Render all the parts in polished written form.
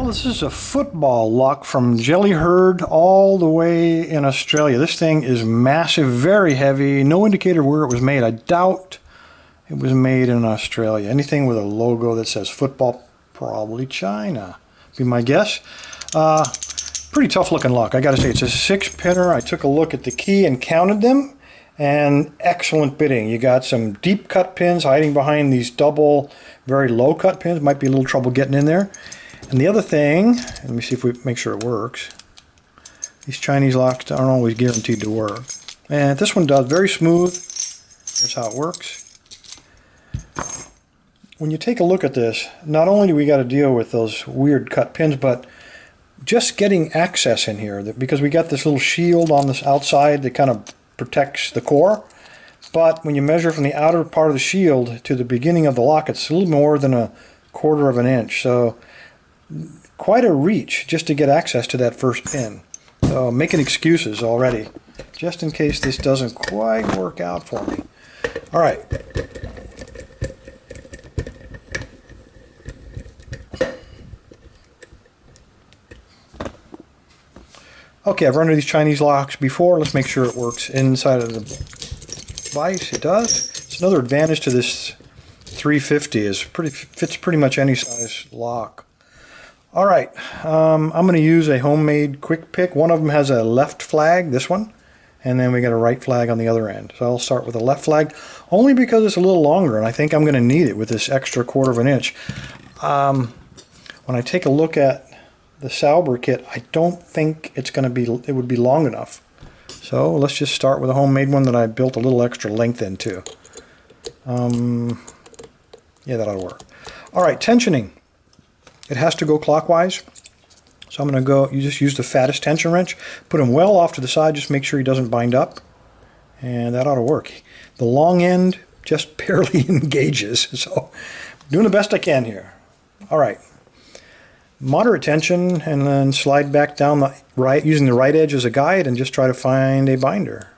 Fellas, this is a football lock from JellyHeard all the way in Australia. This thing is massive, very heavy, no indicator where it was made. I doubt it was made in Australia. Anything with a logo that says football, probably China, be my guess. Pretty tough looking lock, I gotta say. It's a 6-pinner. I took a look at the key and counted them, and excellent bitting. You got some deep cut pins hiding behind these double, very low cut pins. Might be a little trouble getting in there. And the other thing, let me see if we make sure it works. These Chinese locks aren't always guaranteed to work. And this one does, very smooth. Here's how it works. When you take a look at this, not only do we got to deal with those weird cut pins, but just getting access in here, because we got this little shield on this outside that kind of protects the core. But when you measure from the outer part of the shield to the beginning of the lock, it's a little more than 1/4 of an inch. So quite a reach just to get access to that first pin. So I'm making excuses already, just in case this doesn't quite work out for me. All right. Okay, I've run into these Chinese locks before. Let's make sure it works inside of the device. It does. It's another advantage to this 350 is fits pretty much any size lock. All right, I'm going to use a homemade quick pick. One of them has a left flag, this one, and then we got a right flag on the other end. So I'll start with a left flag, only because it's a little longer, and I think I'm going to need it with this extra 1/4 of an inch. When I take a look at the Sauber kit, I don't think it would be long enough. So let's just start with a homemade one that I built a little extra length into. Yeah, that ought to work. All right, tensioning. It has to go clockwise. So I'm going to go, you just use the fattest tension wrench, put him well off to the side, just make sure he doesn't bind up. And that ought to work. The long end just barely engages. So doing the best I can here. All right. Moderate tension, and then slide back down the right, using the right edge as a guide, and just try to find a binder.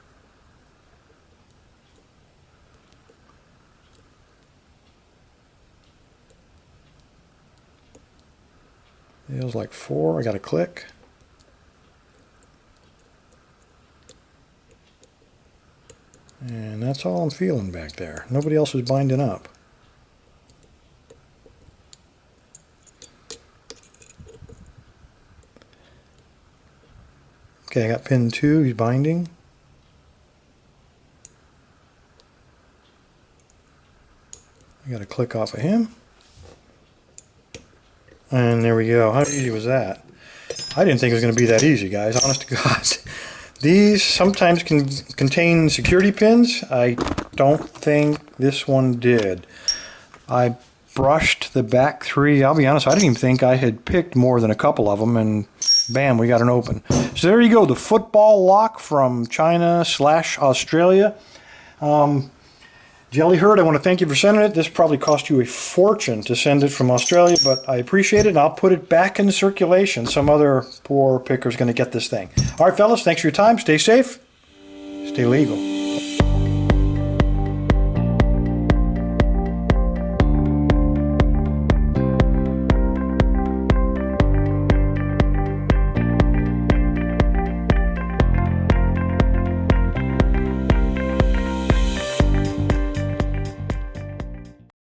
Feels like 4. I got to click. And that's all I'm feeling back there. Nobody else is binding up. Okay, I got pin 2. He's binding. I got to click off of him. And there we go. How easy was that? I didn't think it was going to be that easy, guys. Honest to God. These sometimes can contain security pins. I don't think this one did. I brushed the back 3. I'll be honest, I didn't even think I had picked more than a couple of them, and bam, we got an open. So there you go, the football lock from China/Australia. JellyHeard, I want to thank you for sending it. This probably cost you a fortune to send it from Australia, but I appreciate it, and I'll put it back in circulation. Some other poor picker's going to get this thing. All right, fellas, thanks for your time. Stay safe. Stay legal.